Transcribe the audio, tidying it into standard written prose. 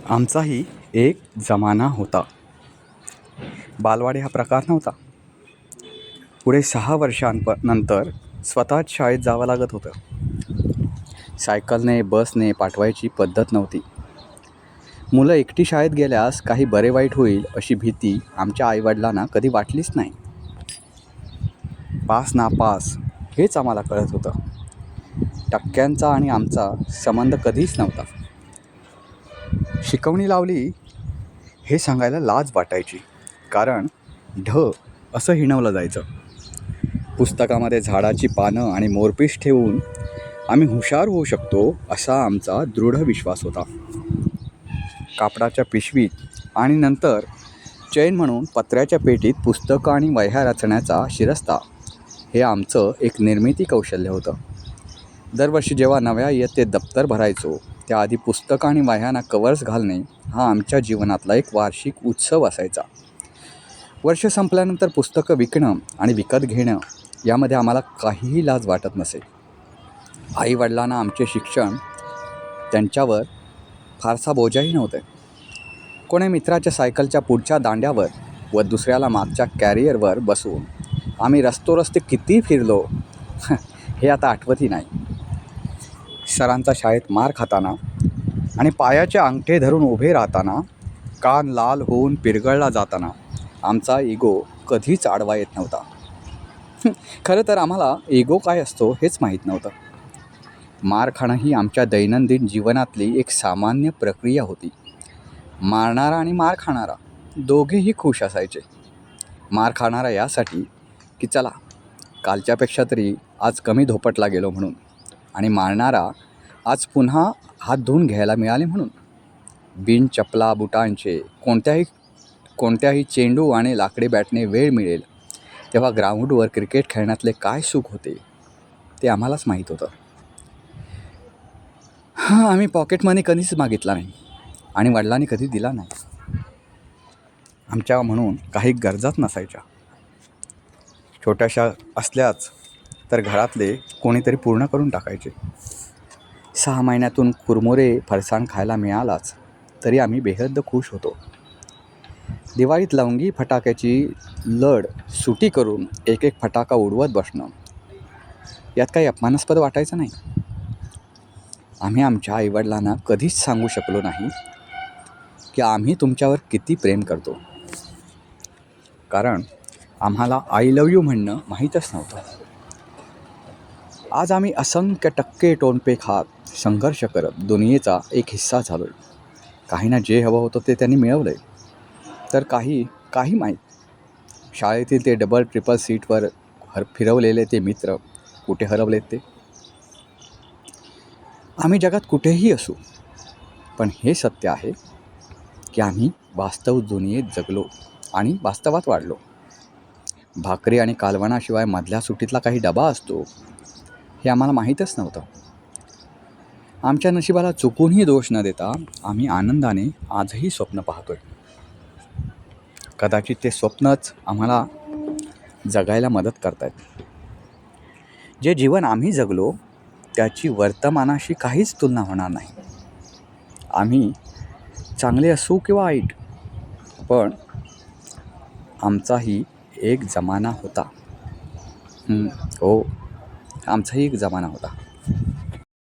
आमचाही एक जमाना होता. बालवाडी हा प्रकार नव्हता. पुढे 6 वर्षांनंतर स्वतःच शाळेत जावं लागत होतं. सायकलने बसने पाठवायची पद्धत नव्हती. मुलं एकटी शाळेत गेल्यास काही बरे वाईट होईल अशी भीती आमच्या आईवडिलांना कधी वाटलीच नाही. पास नापास हेच आम्हाला कळत होतं. टक्क्यांचा आणि आमचा संबंध कधीच नव्हता. शिकवणी लावली हे सांगायला लाज वाटायची, कारण असं हिणवलं जायचं. पुस्तकामध्ये झाडाची पानं आणि मोरपीस ठेवून आम्ही हुशार होऊ शकतो असा आमचा दृढ विश्वास होता. कापडाच्या पिशवीत आणि नंतर चैन म्हणून पत्र्याच्या पेटीत पुस्तकं आणि वह्या रचण्याचा शिरस्ता हे आमचं एक निर्मिती कौशल्य होतं. दरवर्षी जेव्हा नव्या इयत्तेत दप्तर भरायचो त्याआधी पुस्तकं आणि वह्यांना कवर्स घालणे हा आमच्या जीवनातला एक वार्षिक उत्सव असायचा. वर्ष संपल्यानंतर पुस्तकं विकणं आणि विकत घेणं यामध्ये आम्हाला काहीही लाज वाटत नसे. आईवडिलांना आमचे शिक्षण त्यांच्यावर फारसा बोजाही नव्हते. कोणी मित्राच्या सायकलच्या पुढच्या दांड्यावर व दुसऱ्याला मागच्या कॅरियरवर बसवून आम्ही रस्ते किती फिरलो हे आता आठवतही नाही. सरांचा शाळेत मार खाताना आणि पायाचे अंगठे धरून उभे राहताना, कान लाल होऊन पिरगळला जाताना आमचा इगो कधीच आडवा येत नव्हता. खरं तर आम्हाला इगो काय असतो हेच माहीत नव्हतं. मार खाणं ही आमच्या दैनंदिन जीवनातली एक सामान्य प्रक्रिया होती. मारणारा आणि मार खाणारा दोघेही खुश असायचे. मार खाणारा यासाठी की चला कालच्यापेक्षा तरी आज कमी धोपटला गेलो म्हणून, आणि मारणारा आज पुन्हा हात धुवून घ्यायला मिळाले म्हणून. बिन चपला बुटांचे कोणत्याही चेंडू आणि लाकडी बॅटने वेळ मिळेल तेव्हा ग्राउंडवर क्रिकेट खेळण्यातले काय सुख होते ते आम्हालाच माहीत होतं. आम्ही पॉकेट मनी कधीच मागितला नाही आणि वडिलांनी कधी दिला नाही. आमच्या म्हणून काही गरजाच नसायच्या. छोट्याशा असल्याच तर घरातले कोणीतरी पूर्ण करून टाकायचे. 6 महिन्यातून कुरमुरे फरसाण खायला मिळालाच तरी आम्ही बेहद्द खुश होतो. दिवाळीत लवंगी फटाक्याची लढ सुटी करून एक फटाका उडवत बसणं यात काही अपमानास्पद वाटायचं नाही. आम्ही आमच्या आईवडिलांना कधीच सांगू शकलो नाही की आम्ही तुमच्यावर किती प्रेम करतो, कारण आम्हाला आय लव्ह यू म्हणणं माहीतच नव्हतं. आज आम्ही असंख्य टक्के टोनपे खात संघर्ष करत दुनियेचा एक हिस्सा झालो आहे. काहींना जे हवं होतं ते त्यांनी मिळवलं आहे, तर काही माहीत. शाळेतील ते डबल ट्रिपल सीटवर फिरवलेले ते मित्र कुठे हरवलेत ते. आम्ही जगात कुठेही असू, पण हे सत्य आहे की आम्ही वास्तव दुनियेत जगलो आणि वास्तवात वाढलो. भाकरी आणि कालवणाशिवाय मधल्या सुट्टीतला काही डबा असतो हे आम्हाला माहीतच नव्हतं. आमच्या नशिबाला चुकूनही दोष न देता आम्ही आनंदाने आजही स्वप्न पाहतोय. कदाचित ते स्वप्नच आम्हाला जगायला मदत करतायत. जे जीवन आम्ही जगलो त्याची वर्तमानाशी काहीच तुलना होणार नाही. आम्ही चांगले असू किंवा वाईट, पण आमचाही एक जमाना होता. हो, आमचाही एक जमाना होता.